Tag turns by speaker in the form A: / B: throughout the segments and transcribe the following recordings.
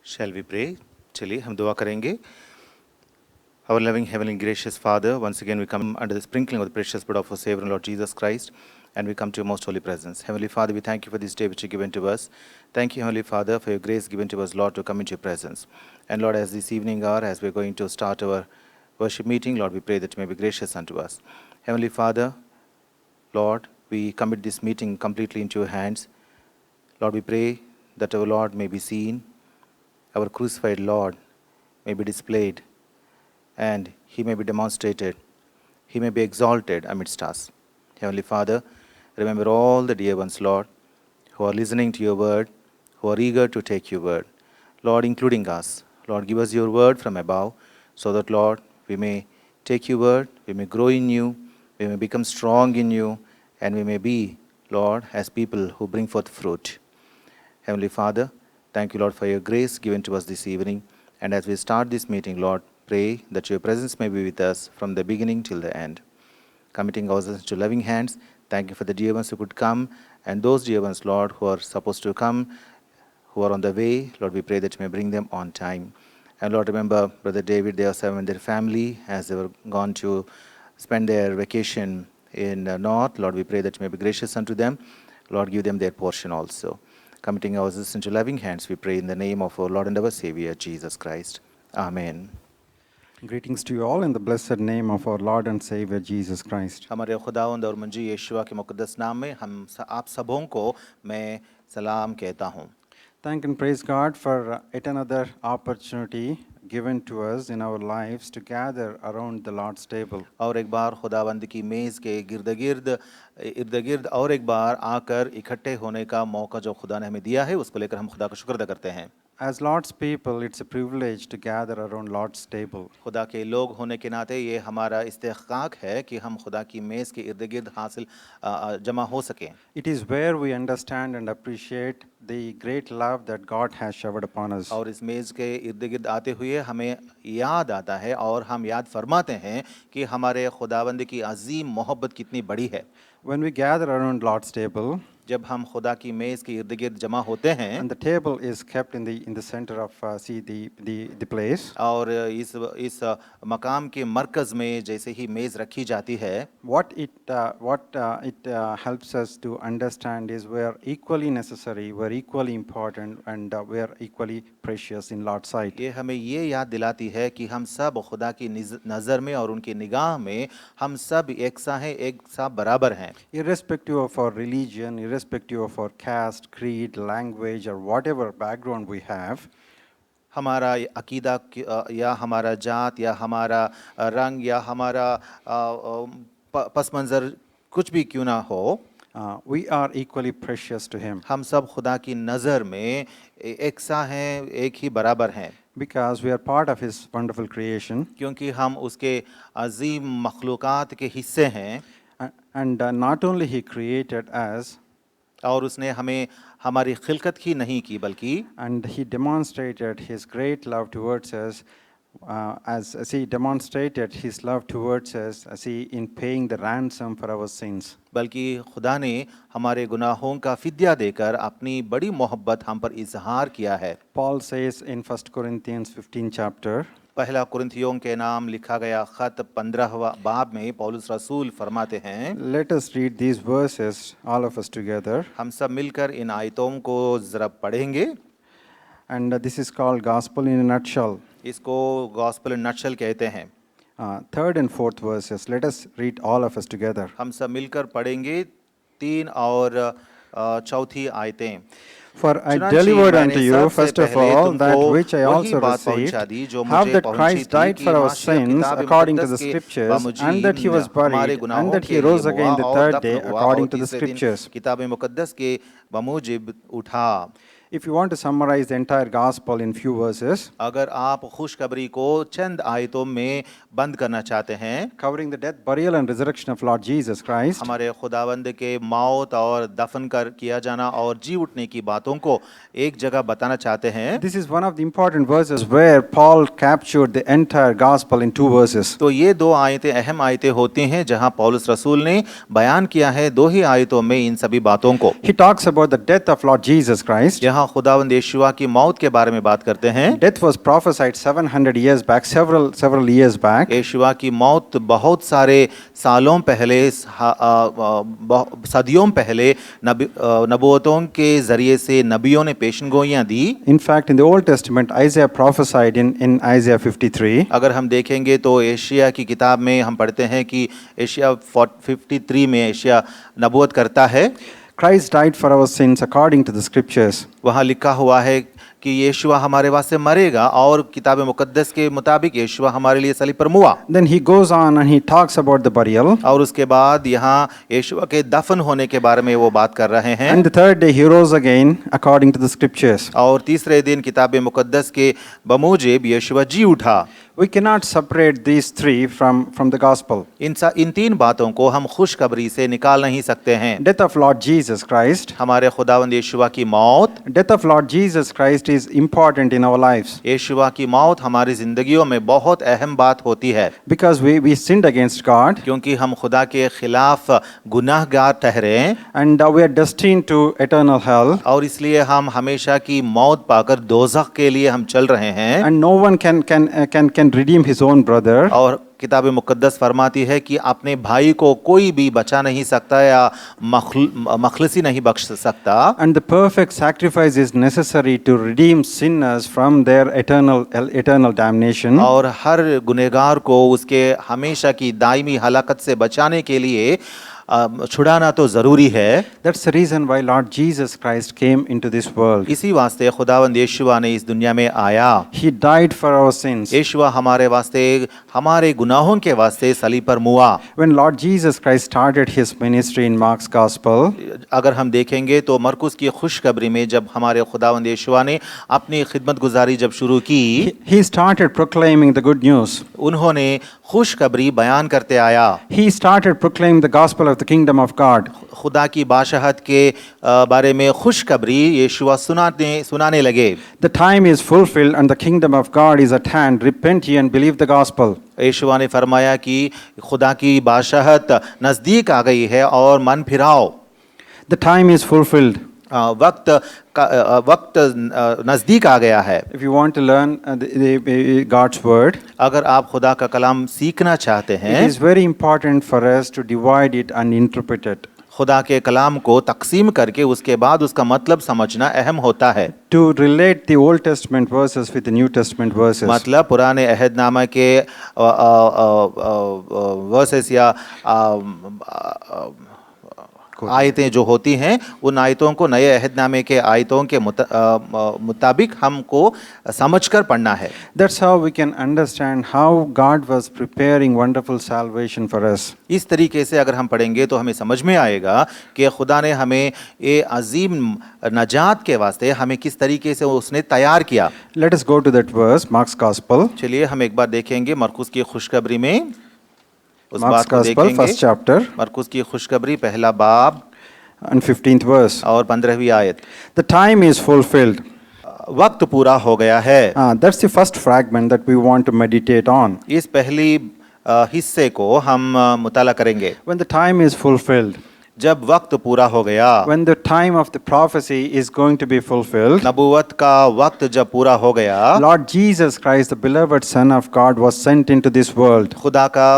A: Shall we pray? चलिए हम दुआ करेंगे. Our loving heavenly gracious Father, once again we come under the sprinkling of the precious blood of our Savior and Lord Jesus Christ, and we come to your most holy presence. Heavenly Father, we thank you for this day which you given to us. Thank you, Heavenly Father, for your grace given to us, Lord, to come into your presence. And Lord, as this evening hour, as we're going to start our worship meeting, Lord, we pray that you may be gracious unto us. Heavenly Father, Lord, we commit this meeting completely into your hands. Lord, we pray that our Lord may be seen, our crucified Lord may be displayed, and he may be demonstrated, he may be exalted amidst us. Heavenly Father, remember all the dear ones, Lord, who are listening to your word, who are eager to take your word. Lord, including us. Lord, give us your word from above, so that, Lord, we may take your word, we may grow in you, we may become strong in you, and we may be, Lord, as people who bring forth fruit. Heavenly Father, thank you, Lord, for your grace given to us this evening. And as we start this meeting, Lord, pray that your presence may be with us from the beginning till the end. Committing ourselves to loving hands, thank you for the dear ones who could come, and those dear ones, Lord, who are supposed to come, who are on the way. Lord, we pray that you may bring them on time. And Lord, remember Brother David, Deosam, and their family as they were gone to spend their vacation in North. Lord, we pray that you may be gracious unto them. Lord, give them their portion also. Committing ourselves into loving hands, we pray in the name of our Lord and our Savior, Jesus Christ. Amen.
B: Greetings to you all in the blessed name of our Lord and Savior Jesus Christ.
A: हमारे खुदावंद और मंजी यीशुआ के मुक़द्दस नाम में आप सबों को मैं सलाम कहता हूँ.
B: Thank and praise God for yet another opportunity given to us in our lives to gather around the Lord's table.
A: और एक बार खुदावंद की मेज़ के इर्द गिर्द और एक बार आकर इकट्ठे होने का मौका जो खुदा ने हमें दिया है, उसको लेकर हम खुदा का शुक्र अदा करते हैं.
B: As Lord's people, it's a privilege to gather around Lord's table.
A: खुदा के लोग होने के नाते ये हमारा इस्तेहकाक है कि हम खुदा की मेज़ के इर्द गिर्द जमा हो सकें.
B: It is where we understand and appreciate the great love that God has showered upon us.
A: और इस मेज़ के इर्द गिर्द आते हुए हमें याद आता है और हम याद फरमाते हैं कि हमारे खुदावंद की अजीम मोहब्बत कितनी बड़ी है.
B: When we gather around Lord's table,
A: जब हम खुदा की मेज़ के इर्द गिर्द जमा होते हैं,
B: and the table is kept in the center of the place.
A: और इस मकाम के मरकज़ में जैसे ही मेज़ रखी जाती है,
B: What it helps us to understand is we are equally necessary, we are equally important, and we are equally precious in Lord's sight.
A: ये हमें ये याद दिलाती है कि हम सब खुदा की नज़र में और उनकी निगाह में हम सब एक सा हैं, एक सा बराबर हैं.
B: Irrespective of our religion, irrespective of our caste, creed, language, or whatever background we have,
A: हमारा अकीदा या हमारा जात या हमारा रंग या हमारा पस मंज़र कुछ भी क्यों ना हो,
B: we are equally precious to Him.
A: हम सब खुदा की नज़र में एक सा हैं, एक ही बराबर हैं.
B: Because we are part of His wonderful creation.
A: क्योंकि हम उसके अजीम मखलूक़ात के हिस्से हैं.
B: And not only He created us,
A: और उसने हमें हमारी खिलकत ही नहीं की बल्कि
B: and He demonstrated His great love towards us as He demonstrated His love towards us as He in paying the ransom for our sins.
A: बल्कि खुदा ने हमारे गुनाहों का फिद्या देकर अपनी बड़ी मोहब्बत हम पर इजहार किया है.
B: Paul says in 1 Corinthians 15 chapter,
A: पहला कुरिन्थियों के नाम लिखा गया खत 15वां बाब में पौलुस रसूल फरमाते हैं,
B: let us read these verses all of us together,
A: हम सब मिलकर इन आयतों को जरा पढ़ेंगे.
B: and this is called gospel in a nutshell.
A: इसको गॉस्पेल इन नटशल कहते हैं.
B: Third and fourth verses, let us read all of us together.
A: हम सब मिलकर पढ़ेंगे 3 और 4 आयतें.
B: For I delivered unto you, first of all, that which I also received, how that Christ died for our sins according to the Scriptures, and that He was buried, and that He rose again the third day according to the Scriptures.
A: किताब मुकद्दस के बमूजिब उठा.
B: If you want to summarize the entire gospel in few verses,
A: अगर आप खुशखबरी को चंद आयतों में बंद करना चाहते हैं,
B: covering the death, burial and resurrection of Lord Jesus Christ,
A: हमारे खुदावंद के मौत और दफन कर किया जाना और जी उठने की बातों को एक जगह बताना चाहते हैं,
B: this is one of the important verses where Paul captured the entire gospel in 2 verses.
A: तो ये 2 आयतें अहम आयतें होती हैं जहां पौलुस रसूल ने बयान किया है 2 ही आयतों में इन सभी बातों को.
B: He talks about the death of Lord Jesus Christ.
A: यहाँ यहाँ खुदावंद यीशुआ की मौत के बारे में बात करते हैं।
B: Death was prophesied 700 years back, several years back.
A: यीशुआ की मौत बहुत सारे सालों पहले, सदियों पहले नबूवतों के जरिए से नबियों ने पेशनगोइयां दी।
B: In fact, in the Old Testament, Isaiah prophesied in Isaiah 53.
A: अगर हम देखेंगे तो एशिया की किताब में हम पढ़ते हैं कि एशिया 53 में एशिया नबूवत करता है।
B: Christ died for our sins according to the scriptures.
A: वहाँ लिखा हुआ है कि यीशुआ हमारे वास्ते मरेगा और किताब मुकद्दस के मुताबिक यीशुआ हमारे लिए सलीब पर मुआ।
B: Then he goes on and he talks about the burial.
A: और उसके बाद यहाँ यीशुआ के दफन होने के बारे में वो बात कर रहे हैं।
B: And the third day he rose again according to the scriptures.
A: और तीसरे दिन किताब मुकद्दस के बमूजिब यीशुआ जी उठा।
B: We cannot separate these three from the gospel.
A: इन तीन बातों को हम खुशखबरी से निकाल नहीं सकते हैं।
B: Death of Lord Jesus Christ.
A: हमारे खुदावंद यीशुआ की मौत।
B: Death of Lord Jesus Christ is important in our lives.
A: यीशुआ की मौत हमारी जिंदगियों में बहुत अहम बात होती है।
B: Because we sinned against God.
A: क्योंकि हम खुदा के खिलाफ गुनाहगार ठहरे।
B: And we are destined to eternal hell.
A: और इसलिए हम हमेशा की मौत पाकर दोज़ख के लिए हम चल रहे हैं।
B: And no one can redeem his own brother.
A: और किताब मुकद्दस फरमाती है कि अपने भाई को कोई भी बचा नहीं सकता या मखलसी नहीं बख्श सकता।
B: And the perfect sacrifice is necessary to redeem sinners from their eternal damnation.
A: और हर गुनहगार को उसके हमेशा की दायमी हलाकत से बचाने के लिए छुड़ाना तो जरूरी है।
B: That's the reason why Lord Jesus Christ came into this world.
A: इसी वास्ते खुदावंद यीशुआ ने इस दुनिया में आया।
B: He died for our sins.
A: यीशुआ हमारे वास्ते, हमारे गुनाहों के वास्ते सलीब पर मुआ।
B: When Lord Jesus Christ started his ministry in Mark's Gospel,
A: अगर हम देखेंगे तो मरकुस की खुशखबरी में जब हमारे खुदावंद यीशुआ ने अपनी खिदमत गुजारी जब शुरू की,
B: he started proclaiming the good news.
A: उन्होंने खुशखबरी बयान करते आया।
B: He started proclaiming the gospel of the kingdom of God.
A: खुदा की बादशाहत के बारे में खुशखबरी यीशुआ सुनाने लगे।
B: The time is fulfilled and the kingdom of God is at hand. Repent ye and believe the gospel.
A: यीशुआ ने फरमाया कि खुदा की बादशाहत नज़दीक आ गई है और मन फिराओ।
B: The time is fulfilled.
A: वक्त नज़दीक आ गया है।
B: If you want to learn God's word,
A: अगर आप खुदा का कलाम सीखना चाहते हैं,
B: it is very important for us to divide it and interpret it.
A: खुदा के कलाम को तकसीम करके उसके बाद उसका मतलब समझना अहम होता है।
B: To relate the Old Testament verses with the New Testament verses.
A: मतलब पुराने अहदनामा के वर्सेस या आयतें जो होती हैं उन आयतों को नए अहदनामे के आयतों के मुताबिक हमको समझकर पढ़ना है।
B: That's how we can understand how God was preparing wonderful salvation for us.
A: इस तरीके से अगर हम पढ़ेंगे तो हमें समझ में आएगा कि खुदा ने हमें ये अजीम नजात के वास्ते हमें किस तरीके से उसने तैयार किया।
B: Let us go to that verse, Mark's Gospel.
A: चलिए हम एक बार देखेंगे मरकुस की खुशखबरी में उस
B: Mark's
A: बात को
B: Gospel,
A: देखेंगे।
B: first chapter
A: मरकुस की खुशखबरी पहला बाब
B: and 15th verse.
A: और 15वीं आयत।
B: The time is fulfilled.
A: वक्त पूरा हो गया है।
B: That's the first fragment that we want to meditate on.
A: इस पहली हिस्से को हम मुताला करेंगे।
B: When the time is fulfilled.
A: जब वक्त पूरा हो गया,
B: when the time of the prophecy is going to be fulfilled,
A: नबूवत का वक्त जब पूरा हो गया,
B: Lord Jesus Christ, the beloved Son of God, was sent into this world.
A: खुदा का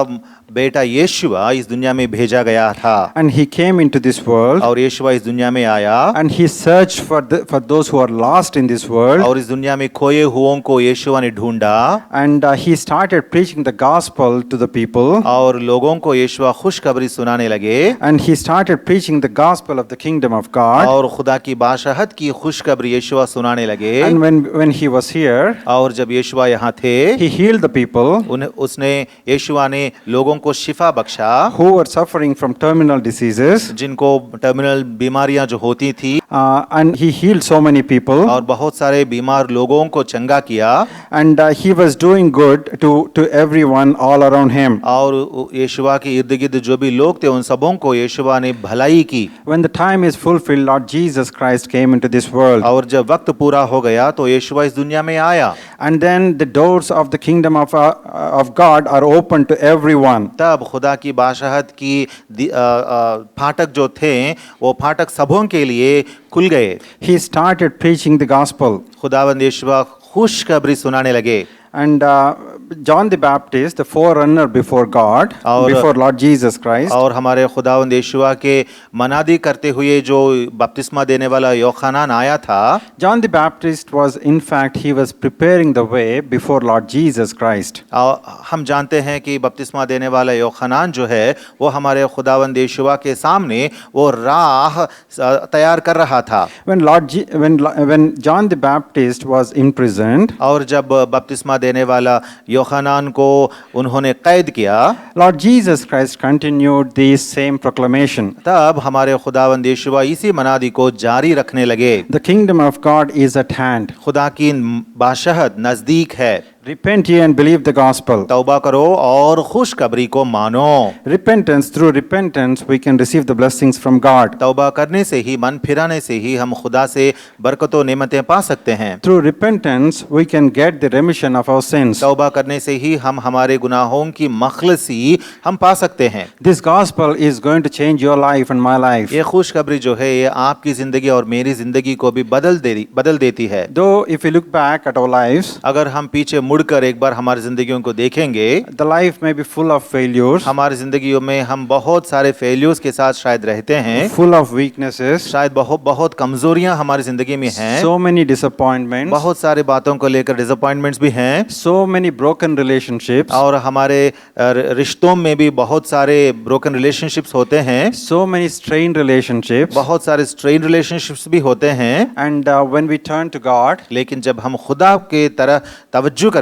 A: बेटा यीशुआ इस दुनिया में भेजा गया था।
B: And he came into this world.
A: और यीशुआ इस दुनिया में आया।
B: And he searched for those who are lost in this world.
A: और इस दुनिया में खोए हुओं को यीशुआ ने ढूंढा।
B: And he started preaching the gospel to the people.
A: और लोगों को यीशुआ खुशखबरी सुनाने लगे।
B: And he started preaching the gospel of the kingdom of God.
A: और खुदा की बादशाहत की खुशखबरी यीशुआ सुनाने लगे।
B: And when he was here,
A: और जब यीशुआ यहाँ थे,
B: he healed the people.
A: उसने यीशुआ ने लोगों को शिफा बख्शा,
B: who were suffering from terminal diseases,
A: जिनको टर्मिनल बीमारियां जो होती थी,
B: and he healed so many people,
A: और बहुत सारे बीमार लोगों को चंगा किया,
B: and he was doing good to everyone all around him.
A: और यीशुआ के इर्द गिर्द जो भी लोग थे उन सबों को यीशुआ ने भलाई की।
B: When the time is fulfilled, Lord Jesus Christ came into this world.
A: और जब वक्त पूरा हो गया तो यीशुआ इस दुनिया में आया।
B: And then the doors of the kingdom of God are open to everyone.
A: तब खुदा की बादशाहत की फाटक जो थे वो फाटक सबों के लिए खुल गए।
B: He started preaching the gospel.
A: खुदावंद यीशु खुशखबरी सुनाने लगे।
B: And John the Baptist, the forerunner before God, before Lord Jesus Christ,
A: और हमारे खुदावंद यीशुआ के मनादी करते हुए जो बपतिस्मा देने वाला यूहन्ना आया था,
B: John the Baptist was, in fact, he was preparing the way before Lord Jesus Christ.
A: हम जानते हैं कि बपतिस्मा देने वाला यूहन्ना जो है वो हमारे खुदावंद यीशुआ के सामने वो राह तैयार कर रहा था।
B: When John the Baptist was imprisoned,
A: और जब बपतिस्मा देने वाला यूहन्ना को उन्होंने कैद किया,
B: Lord Jesus Christ continued the same proclamation.
A: तब हमारे खुदावंद यीशुआ इसी मनादी को जारी रखने लगे।
B: The kingdom of God is at hand.
A: खुदा की बादशाहत नजदीक है।
B: Repent ye and believe the gospel.
A: तौबा करो और खुशखबरी को मानो।
B: Repentance, through repentance we can receive the blessings from God.
A: तौबा करने से ही, मन फिराने से ही हम खुदा से बरकतों नेमतें पा सकते हैं।
B: Through repentance we can get the remission of our sins.
A: तौबा करने से ही हम हमारे गुनाहों की मखलसी हम पा सकते हैं।
B: This gospel is going to change your life and my life.
A: ये खुशखबरी जो है ये आपकी जिंदगी और मेरी जिंदगी को भी बदल देती है।
B: Though if we look back at our lives,
A: अगर हम पीछे मुड़कर एक बार हमारी जिंदगियों को देखेंगे,
B: the life may be full of failures,
A: हमारी जिंदगियों में हम बहुत सारे फेलियर्स के साथ शायद रहते हैं,
B: full of weaknesses,
A: शायद बहुत कमजोरियां हमारी जिंदगी में हैं,
B: so many disappointments,
A: बहुत सारे बातों को लेकर डिसअपॉइंटमेंट्स भी हैं,
B: so many broken relationships,
A: और हमारे रिश्तों में भी बहुत सारे ब्रोकन रिलेशनशिप्स होते हैं,
B: so many strained relationships,
A: बहुत सारे स्ट्रेन रिलेशनशिप्स भी होते हैं।
B: and when we turn to God,
A: लेकिन जब हम खुदा के तरह तवज्जो करेंगे,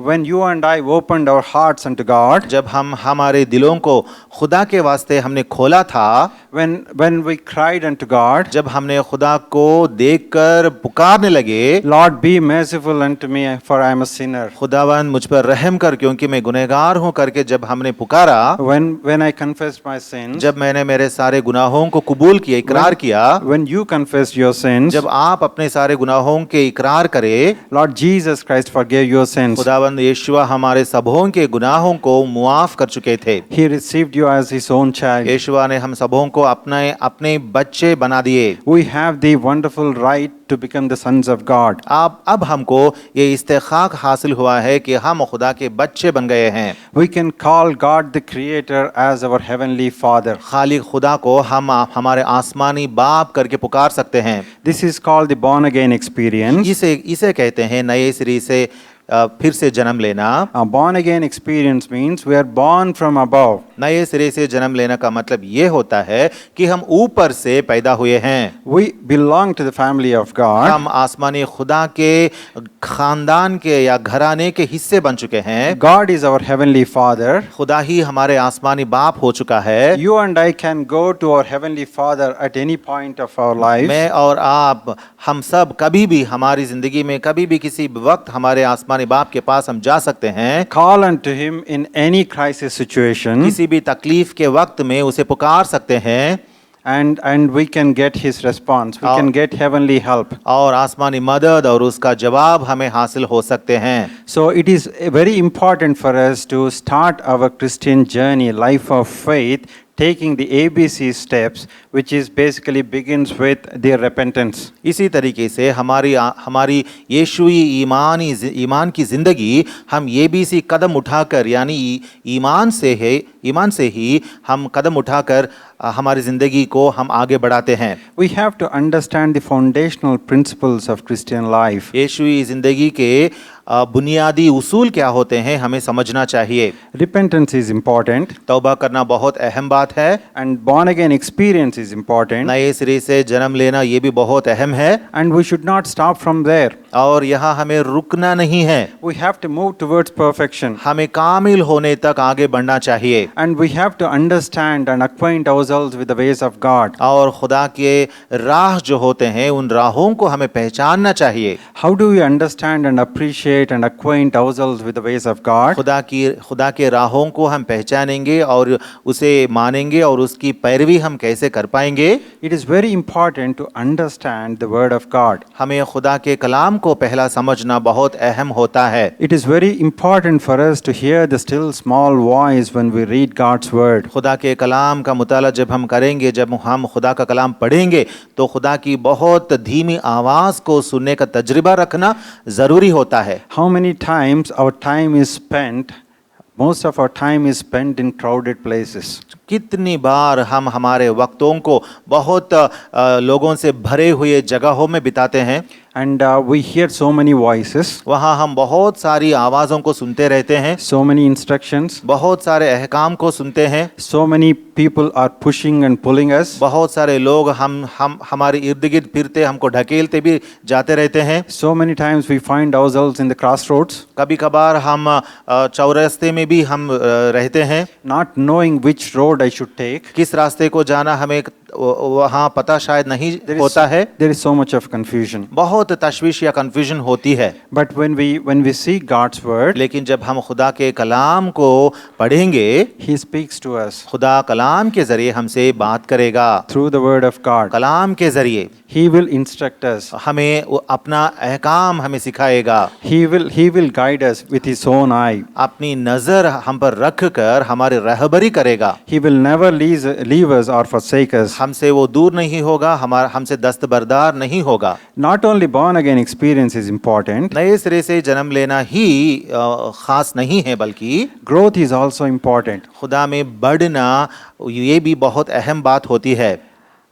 B: when you and I opened our hearts unto God,
A: जब हम हमारे दिलों को खुदा के वास्ते हमने खोला था,
B: when we cried unto God,
A: जब हमने खुदा को देखकर पुकारने लगे,
B: Lord be merciful unto me for I am a sinner.
A: खुदावन मुझ पर रहम कर क्योंकि मैं गुनहगार हूँ करके जब हमने पुकारा,
B: when I confessed my sins,
A: जब मैंने मेरे सारे गुनाहों को कबूल किया, इकरार किया,
B: when you confessed your sins,
A: जब आप अपने सारे गुनाहों के इकरार करे,
B: Lord Jesus Christ forgave your sins.
A: खुदावंद यीशुआ हमारे सबों के गुनाहों को मुआफ कर चुके थे।
B: He received you as his own child.
A: यीशुआ ने हम सबों को अपने बच्चे बना दिए।
B: We have the wonderful right to become the sons of God.
A: अब हमको ये इस्तेखाक हासिल हुआ है कि हम खुदा के बच्चे बन गए हैं।
B: We can call God the Creator as our heavenly Father.
A: खालिक खुदा को हम हमारे आसमानी बाप करके पुकार सकते हैं।
B: This is called the born again experience.
A: इसे कहते हैं नए सिरे से फिर से जन्म लेना।
B: A born again experience means we are born from above.
A: नए सिरे से जन्म लेना का मतलब ये होता है कि हम ऊपर से पैदा हुए हैं।
B: We belong to the family of God.
A: हम आसमानी खुदा के खानदान के या घराने के हिस्से बन चुके हैं।
B: God is our heavenly Father.
A: खुदा ही हमारे आसमानी बाप हो चुका है।
B: You and I can go to our heavenly Father at any point of our life.
A: मैं और आप, हम सब कभी भी हमारी जिंदगी में कभी भी किसी वक्त हमारे आसमानी बाप के पास हम जा सकते हैं।
B: Call unto him in any crisis situation.
A: किसी भी तकलीफ के वक्त में उसे पुकार सकते हैं।
B: And we can get his response. We can get heavenly help.
A: और आसमानी मदद और उसका जवाब हमें हासिल हो सकते हैं।
B: So it is very important for us to start our Christian journey, life of faith, taking the ABC steps, which is basically begins with the repentance.
A: इसी तरीके से हमारी यीशुई ईमान की जिंदगी हम ABC कदम उठाकर यानी ईमान से ही हम कदम उठाकर हमारी जिंदगी को हम आगे बढ़ाते हैं।
B: We have to understand the foundational principles of Christian life.
A: यीशुई जिंदगी के बुनियादी उसूल क्या होते हैं हमें समझना चाहिए।
B: Repentance is important.
A: तौबा करना बहुत अहम बात है।
B: And born again experience is important.
A: नए सिरे से जन्म लेना ये भी बहुत अहम है।
B: And we should not stop from there.
A: और यहाँ हमें रुकना नहीं है।
B: We have to move towards perfection.
A: हमें कामिल होने तक आगे बढ़ना चाहिए।
B: And we have to understand and acquaint ourselves ourselves with the ways of God.
A: और खुदा के राह जो होते हैं उन राहों को हमें पहचानना चाहिए।
B: How do we understand and appreciate and acquaint ourselves with the ways of God?
A: खुदा के राहों को हम पहचानेंगे और उसे मानेंगे और उसकी पैरवी हम कैसे कर पाएंगे?
B: It is very important to understand the word of God.
A: हमें खुदा के कलाम को पहला समझना बहुत अहम होता है।
B: It is very important for us to hear the still small voice when we read God's word.
A: खुदा के कलाम का मुताला जब हम करेंगे, जब हम खुदा का कलाम पढ़ेंगे तो खुदा की बहुत धीमी आवाज़ को सुनने का तजुर्बा रखना ज़रूरी होता है।
B: How many times our time is spent, most of our time is spent in crowded places.
A: कितनी बार हम हमारे वक्तों को बहुत लोगों से भरे हुए जगहों में बिताते हैं।
B: And we hear so many voices,
A: वहाँ हम बहुत सारी आवाज़ों को सुनते रहते हैं,
B: so many instructions,
A: बहुत सारे अहकाम को सुनते हैं,
B: so many people are pushing and pulling us.
A: बहुत सारे लोग हम हमारे इर्द गिर्द फिरते हमको ढकेलते भी जाते रहते हैं।
B: So many times we find ourselves in the crossroads,
A: कभी कभार हम चौरास्ते में भी हम रहते हैं,
B: not knowing which road I should take.
A: किस रास्ते को जाना हमें वहाँ पता शायद नहीं होता है।
B: There is so much of confusion.
A: बहुत तशवीश या कंफ्यूजन होती है।
B: But when we see God's word,
A: लेकिन जब हम खुदा के कलाम को पढ़ेंगे,
B: He speaks to us
A: खुदा कलाम के जरिए हमसे बात करेगा।
B: through the word of God.
A: कलाम के जरिए
B: He will instruct us.
A: हमें अपना अहकाम हमें सिखाएगा।
B: He will guide us with His own eye.
A: अपनी नजर हम पर रख कर हमारी रहबरी करेगा।
B: He will never leave us or forsake us.
A: हमसे वो दूर नहीं होगा, हमसे दस्तबरदार नहीं होगा।
B: Not only born again experience is important,
A: नए सिरे से जन्म लेना ही खास नहीं है, बल्कि
B: growth is also important.
A: खुदा में बढ़ना ये भी बहुत अहम बात होती है।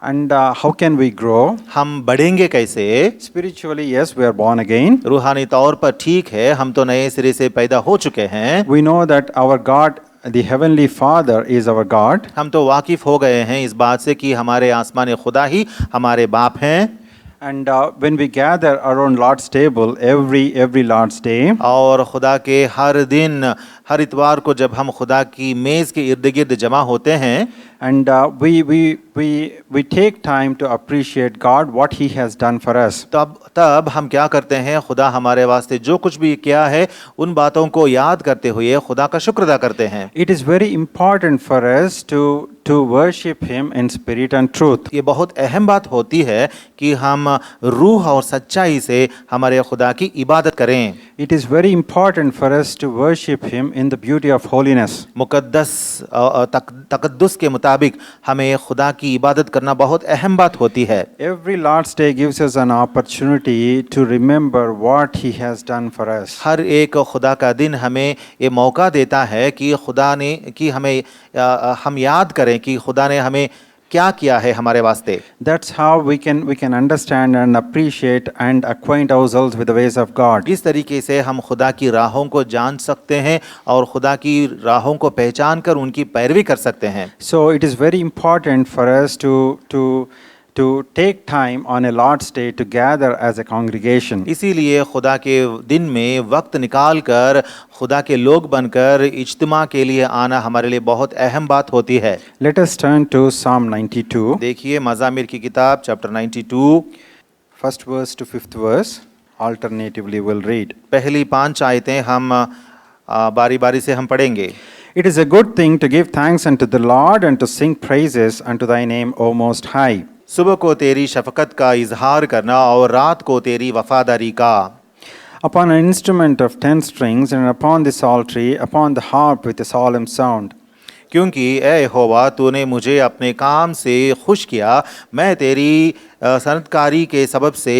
B: And how can we grow?
A: हम बढ़ेंगे कैसे?
B: Spiritually, yes, we are born again.
A: रूहानी तौर पर ठीक है, हम तो नए सिरे से पैदा हो चुके हैं।
B: We know that our God, the heavenly Father, is our God.
A: हम तो वाकिफ हो गए हैं इस बात से कि हमारे आसमानी खुदा ही हमारे बाप हैं।
B: And when we gather around Lord's table every Lord's day,
A: और खुदा के हर दिन, हर इतवार को जब हम खुदा की मेज़ के इर्द गिर्द जमा होते हैं,
B: and we take time to appreciate God, what He has done for us.
A: तब हम क्या करते हैं? खुदा हमारे वास्ते जो कुछ भी किया है उन बातों को याद करते हुए खुदा का शुक्र अदा करते हैं।
B: It is very important for us to worship Him in spirit and truth.
A: ये बहुत अहम बात होती है कि हम रूह और सच्चाई से हमारे खुदा की इबादत करें।
B: It is very important for us to worship Him in the beauty of holiness.
A: मुकद्दस तकद्दुस के मुताबिक हमें खुदा की इबादत करना बहुत अहम बात होती है।
B: Every Lord's Day gives us an opportunity to remember what He has done for us.
A: हर एक खुदा का दिन हमें ये मौका देता है कि हम याद करें कि खुदा ने हमें क्या किया है हमारे वास्ते।
B: That's how we can understand and appreciate and acquaint ourselves with the ways of God.
A: इस तरीके से हम खुदा की राहों को जान सकते हैं और खुदा की राहों को पहचान कर उनकी पैरवी कर सकते हैं।
B: So it is very important for us to take time on a Lord's Day to gather as a congregation.
A: इसीलिए खुदा के दिन में वक्त निकाल कर खुदा के लोग बनकर इज्तिमा के लिए आना हमारे लिए बहुत अहम बात होती है।
B: Let us turn to Psalm 92.
A: देखिए मज़ामिर की किताब chapter 92,
B: First verse to fifth verse. Alternatively we'll read.
A: पहली 5 आयतें हम बारी बारी से हम पढ़ेंगे।
B: It is a good thing to give thanks unto the Lord and to sing praises unto thy name, O Most High.
A: सुबह को तेरी शफकत का इजहार करना और रात को तेरी वफादारी का।
B: Upon an instrument of 10 strings and upon the psaltery, upon the harp with a solemn sound.
A: क्योंकि ए यहोवा तूने मुझे अपने काम से खुश किया, मैं तेरी सनतकारी के सबब से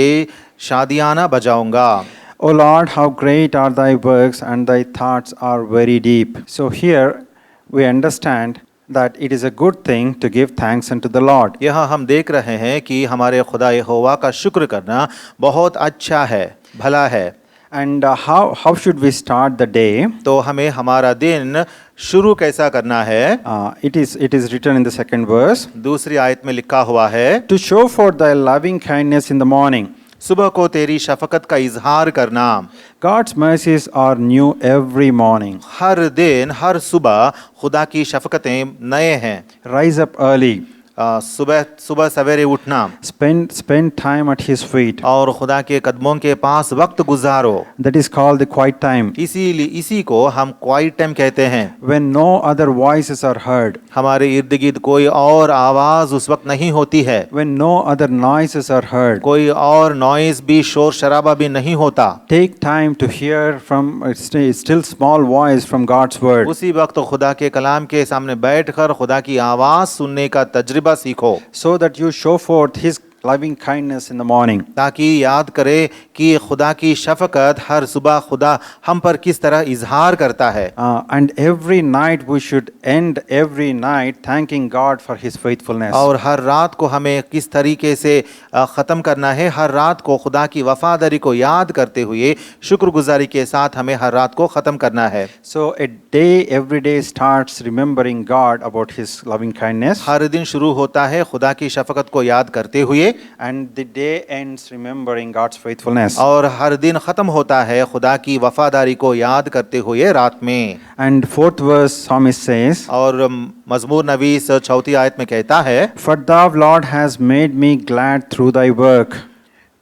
A: शादियाना बजाऊंगा।
B: O Lord, how great are thy works and thy thoughts are very deep. So here we understand that it is a good thing to give thanks unto the Lord.
A: यहाँ हम देख रहे हैं कि हमारे खुदा यहोवा का शुक्र करना बहुत अच्छा है, भला है।
B: And how should we start the day?
A: तो हमें हमारा दिन शुरू कैसा करना है?
B: It is written in the second verse.
A: दूसरी आयत में लिखा हुआ है,
B: To show forth thy loving kindness in the morning.
A: सुबह को तेरी शफकत का इजहार करना।
B: God's mercies are new every morning.
A: हर दिन हर सुबह खुदा की शफकतें नए हैं।
B: Rise up early.
A: सुबह सुबह सवेरे उठना
B: Spend time at His feet.
A: और खुदा के कदमों के पास वक्त गुजारो।
B: That is called the quiet time.
A: इसी को हम क्वाइट टाइम कहते हैं।
B: When no other voices are heard.
A: हमारे इर्द गिर्द कोई और आवाज उस वक्त नहीं होती है।
B: When no other noises are heard.
A: कोई और नॉइज भी, शोर शराबा भी नहीं होता।
B: Take time to hear from a still small voice from God's word.
A: उसी वक्त खुदा के कलाम के सामने बैठकर खुदा की आवाज सुनने का तजुर्बा सीखो।
B: So that you show forth His loving kindness in the morning.
A: ताकि याद करे कि खुदा की शफकत हर सुबह खुदा हम पर किस तरह इजहार करता है।
B: And every night we should end every night thanking God for His faithfulness.
A: और हर रात को हमें किस तरीके से ख़त्म करना है, हर रात को खुदा की वफादारी को याद करते हुए शुक्रगुजारी के साथ हमें हर रात को ख़त्म करना है।
B: So a day every day starts remembering God about His loving kindness.
A: हर दिन शुरू होता है खुदा की शफकत को याद करते हुए,
B: and the day ends remembering God's faithfulness.
A: और हर दिन ख़त्म होता है खुदा की वफादारी को याद करते हुए रात में।
B: And fourth verse psalmist says,
A: और मज़मूर नवीस चौथी आयत में कहता है,
B: For thou Lord has made me glad through thy work.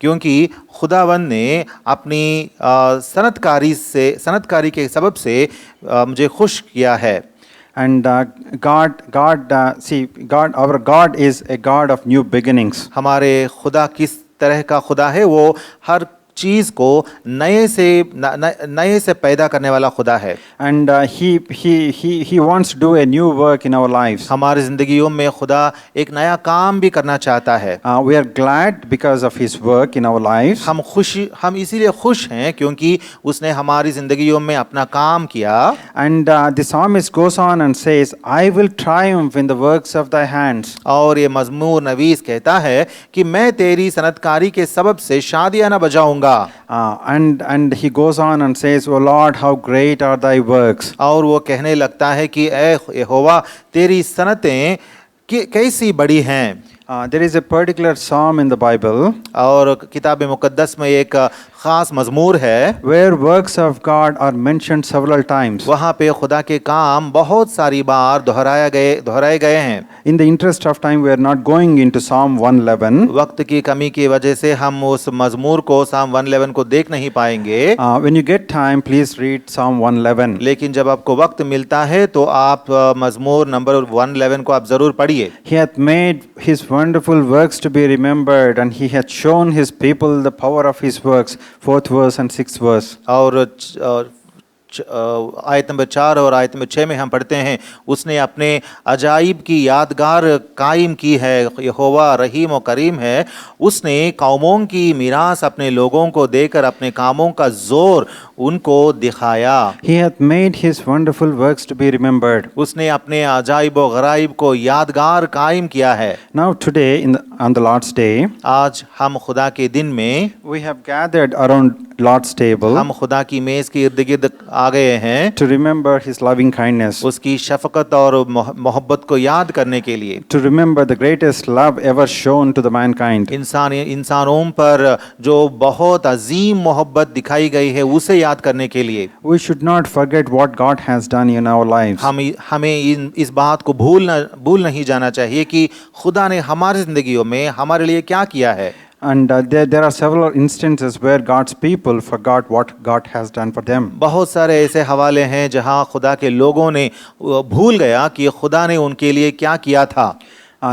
A: क्योंकि खुदावंद ने अपनी सनतकारी के सबब से मुझे खुश किया है।
B: And God, our God is a God of new beginnings.
A: हमारे खुदा किस तरह का खुदा है? वो हर चीज़ को नए से पैदा करने वाला खुदा है।
B: And he wants to do a new work in our lives.
A: हमारी ज़िंदगियों में खुदा एक नया काम भी करना चाहता है।
B: We are glad because of His work in our lives.
A: हम इसीलिए खुश हैं क्योंकि उसने हमारी ज़िंदगियों में अपना काम किया।
B: And the psalmist goes on and says, I will triumph in the works of thy hands.
A: और ये मज़मूर नवीस कहता है कि मैं तेरी सनतकारी के सबब से शादियाँ न बजाऊंगा।
B: And he goes on and says, O Lord, how great are thy works.
A: और वो कहने लगता है कि ऐ यहोवा तेरी सनतें कैसी बड़ी हैं।
B: There is a particular psalm in the Bible.
A: और किताब मुक़द्दस में एक ख़ास मज़मूर है
B: where works of God are mentioned several times.
A: वहाँ पे खुदा के काम बहुत सारी बार दोहराए गए हैं।
B: In the interest of time, we are not going into Psalm 111.
A: वक्त की कमी की वजह से हम उस मज़मूर को Psalm 111 को देख नहीं पाएंगे।
B: When you get time, please read Psalm 111.
A: लेकिन जब आपको वक्त मिलता है तो आप मज़मूर नंबर 111 को आप ज़रूर पढ़िए।
B: He hath made His wonderful works to be remembered, and He hath shown His people the power of His works. 4th verse and 6th verse.
A: और आयत नंबर 4 और आयत नंबर 6 में हम पढ़ते हैं, उसने अपने अजाइब की यादगार कायम की है। यहोवा रहीम और करीम है, उसने कौमों की मीरास अपने लोगों को देकर अपने कामों का जोर उनको दिखाया।
B: He hath made His wonderful works to be remembered.
A: उसने अपने अजाइब और गराइब को यादगार कायम किया है।
B: Now today on the Lord's Day,
A: आज हम खुदा के दिन में
B: we have gathered around Lord's table.
A: हम खुदा की मेज के इर्द गिर्द आ गए हैं
B: to remember His loving kindness.
A: उसकी शफकत और मोहब्बत को याद करने के लिए।
B: To remember the greatest love ever shown to the mankind.
A: इंसानों पर जो बहुत अजीम मोहब्बत दिखाई गई है उसे याद करने के लिए।
B: We should not forget what God has done in our lives.
A: हमें इस बात को भूल नहीं जाना चाहिए कि खुदा ने हमारी जिंदगियों में हमारे लिए क्या किया है।
B: And there are several instances where God's people forgot what God has done for them.
A: बहुत सारे ऐसे हवाले हैं जहां खुदा के लोगों ने भूल गया कि खुदा ने उनके लिए क्या किया था।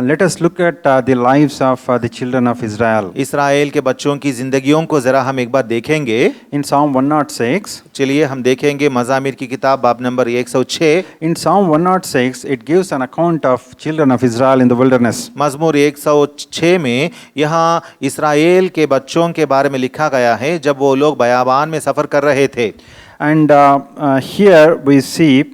B: Let us look at the lives of the children of Israel.
A: इस्राएल के बच्चों की जिंदगियों को जरा हम एक बार देखेंगे।
B: In Psalm 106,
A: चलिए हम देखेंगे मज़ामिर की किताब बाब number 106।
B: In Psalm 106, it gives an account of children of Israel in the wilderness.
A: मज़मूर 106 में यहाँ इस्राएल के बच्चों के बारे में लिखा गया है जब वो लोग बयाबान में सफ़र कर रहे थे।
B: And here we see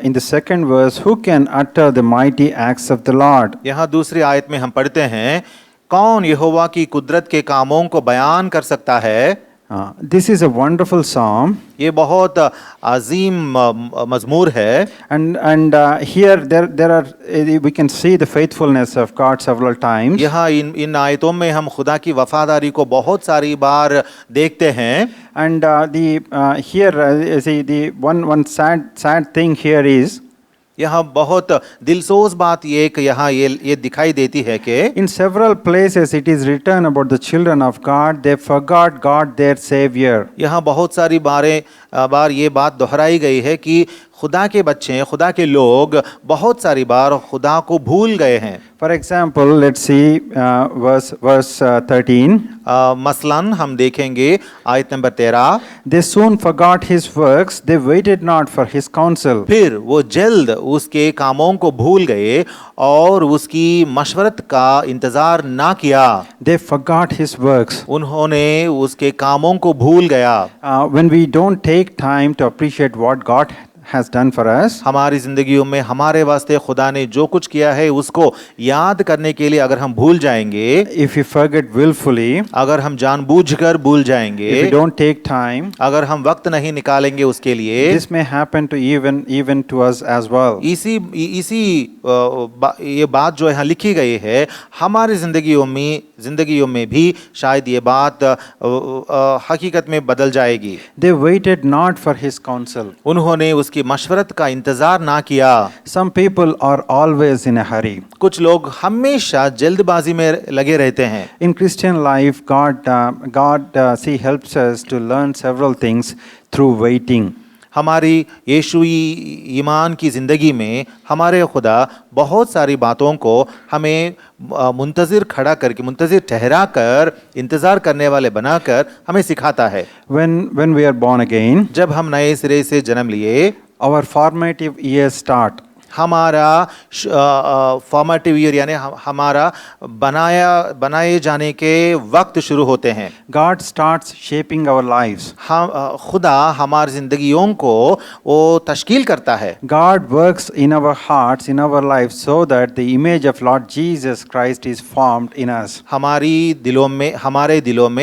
B: in the second verse, who can utter the mighty acts of the Lord?
A: यहाँ दूसरी आयत में हम पढ़ते हैं, कौन यहोवा की कुदरत के कामों को बयान कर सकता है।
B: This is a wonderful psalm.
A: ये बहुत अजीम मजमूर है.
B: And here there are we can see the faithfulness of God several times.
A: यहाँ इन आयतों में हम खुदा की वफादारी को बहुत सारी बार देखते हैं.
B: And here see the one sad thing here is
A: यहाँ बहुत दिलसोज बात ये दिखाई देती है कि
B: in several places it is written about the children of God, they forgot God their Savior.
A: यहाँ बहुत सारी बार ये बात दोहराई गई है कि खुदा के बच्चे, खुदा के लोग बहुत सारी बार खुदा को भूल गए हैं.
B: For example, let's see verse 13.
A: मसलन हम देखेंगे आयत number 13.
B: They soon forgot his works, they waited not for his counsel.
A: फिर वो जल्द उसके कामों को भूल गए और उसकी मशवरत का इंतजार ना किया.
B: They forgot his works.
A: उन्होंने उसके कामों को भूल गया.
B: When we don't take time to appreciate what God has done for us,
A: हमारी जिंदगियों में हमारे वास्ते खुदा ने जो कुछ किया है उसको याद करने के लिए अगर हम भूल जाएंगे,
B: if we forget willfully,
A: अगर हम जानबूझकर भूल जाएंगे,
B: if we don't take time,
A: अगर हम वक्त नहीं निकालेंगे उसके लिए,
B: this may happen to even to us as well.
A: ये बात जो यहाँ लिखी गई है हमारी जिंदगियों में भी शायद ये बात हकीकत में बदल जाएगी.
B: They waited not for his counsel.
A: उन्होंने उसकी मशवरत का इंतजार ना किया.
B: Some people are always in a hurry.
A: कुछ लोग हमेशा जल्दबाजी में लगे रहते हैं.
B: In Christian life, God helps us to learn several things through waiting.
A: हमारी यीशुई ईमान की ज़िंदगी में हमारे खुदा बहुत सारी बातों को हमें मुंतज़िर ठहरा कर, इंतज़ार करने वाले बनाकर हमें सिखाता है.
B: When we are born again,
A: जब हम नए सिरे से जन्म लिए,
B: our formative years start.
A: हमारा फॉर्मेटिव ईयर यानी हमारा बनाए जाने के वक्त शुरू होते हैं.
B: God starts shaping our lives.
A: खुदा हमारी जिंदगियों को वो तश्कील करता है.
B: God works in our hearts, in our lives, so that the image of Lord Jesus Christ is formed in us.
A: हमारे दिलों में,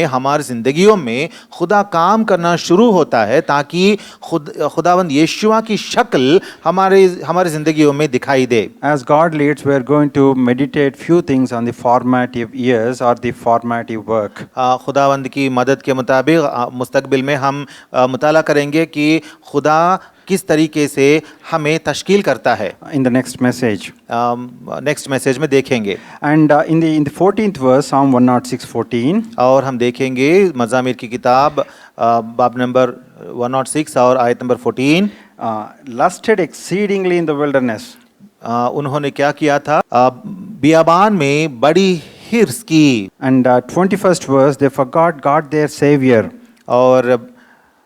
A: हमारी जिंदगियों में खुदा काम करना शुरू होता है ताकि खुदावंद यीशुआ की शक्ल हमारे जिंदगी में दिखाई दे.
B: As God leads, we are going to meditate few things on the formative years or the formative work.
A: खुदावंद की मदद के मुताबिक मुस्तकबिल में हम मुताला करेंगे कि खुदा किस तरीके से हमें तश्कील करता है.
B: In the next message.
A: Next message में देखेंगे.
B: And in the 14th verse, Psalm 106:14.
A: और हम देखेंगे मज़ामिर की किताब बाब नंबर 106 और आयत number 14.
B: Lusted exceedingly in the wilderness.
A: उन्होंने क्या किया था? बियाबान में बड़ी हिर्स की.
B: And 21st verse, they forgot God their Savior.
A: और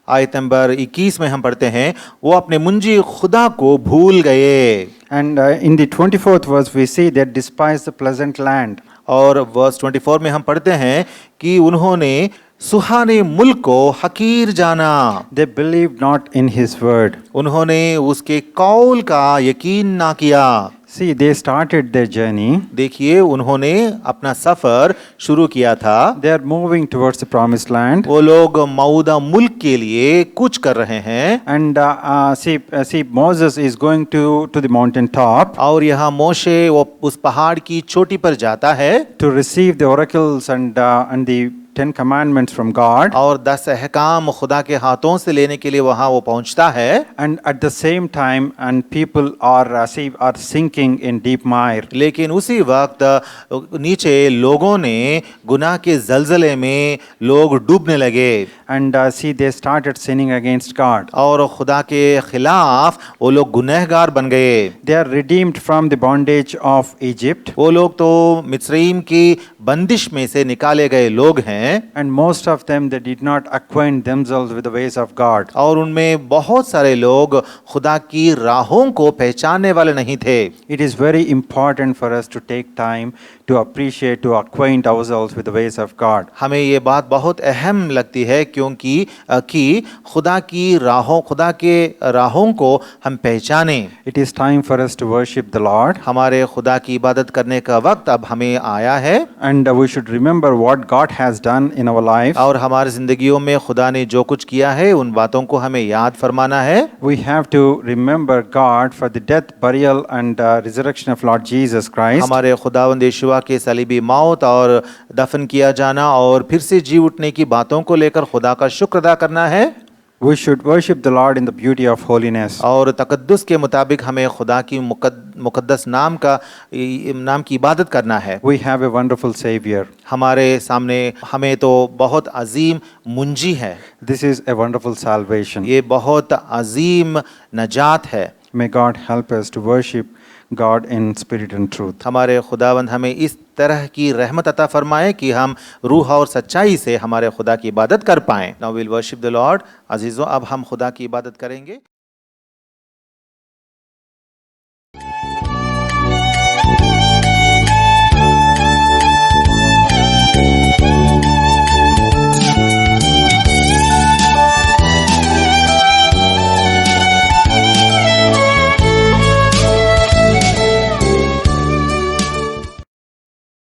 A: आयत नंबर 21 में हम पढ़ते हैं वो अपने मुंजी खुदा को भूल गए.
B: And in the 24th verse we see they despised the pleasant land.
A: और वर्स 24 में हम पढ़ते हैं कि उन्होंने सुहाने मुल्क को हकीर जाना.
B: They believed not in his word.
A: उन्होंने उसके कौल का यकीन ना किया.
B: See, they started their journey.
A: देखिए उन्होंने अपना सफर शुरू किया था.
B: They are moving towards the promised land.
A: वो लोग मऊदा मुल्क के लिए कुछ कर रहे हैं.
B: And see, Moses is going to the mountain top.
A: और यहाँ मोशे वो उस पहाड़ की चोटी पर जाता है.
B: To receive the oracles and the 10 commandments from God.
A: और 10 अहकाम खुदा के हाथों से लेने के लिए वहाँ वो पहुँचता है.
B: And at the same time, and people are sinking in deep mire.
A: लेकिन उसी वक्त नीचे लोगों ने गुनाह के जलजले में लोग डूबने लगे.
B: And see, they started sinning against God.
A: और खुदा के खिलाफ वो लोग गुनहगार बन गए.
B: They are redeemed from the bondage of Egypt.
A: वो लोग तो मिस्रईम की बंदिश में से निकाले गए लोग हैं.
B: And most of them, they did not acquaint themselves with the ways of God.
A: और उनमें बहुत सारे लोग खुदा की राहों को पहचानने वाले नहीं थे.
B: It is very important for us to take time to appreciate, to acquaint ourselves with the ways of God.
A: हमें ये बात बहुत अहम लगती है क्योंकि खुदा के राहों को हम पहचाने.
B: It is time for us to worship the Lord.
A: हमारे खुदा की इबादत करने का वक्त अब हमें आया है.
B: And we should remember what God has done done in our life,
A: और हमारी जिंदगियों में खुदा ने जो कुछ किया है उन बातों को हमें याद फरमाना है।
B: we have to remember God for the death, burial and resurrection of Lord Jesus Christ.
A: हमारे खुदावंद यीशुआ के सलीबी मौत और दफन किया जाना और फिर से जी उठने की बातों को लेकर खुदा का शुक्र अदा करना है।
B: We should worship the Lord in the beauty of holiness.
A: और तकद्दुस के मुताबिक हमें खुदा की मुकद्दस नाम की इबादत करना है।
B: We have a wonderful Savior.
A: हमारे सामने हमें तो बहुत अजीम मुंजी है।
B: This is a wonderful salvation.
A: ये बहुत अजीम नजात है।
B: May God help us to worship God in spirit and truth.
A: हमारे खुदावंद हमें इस तरह की रहमत अता फरमाए कि हम रूह और सच्चाई से हमारे खुदा की इबादत कर पाएं। Now we'll worship the Lord. अजीजों, अब हम खुदा की इबादत करेंगे।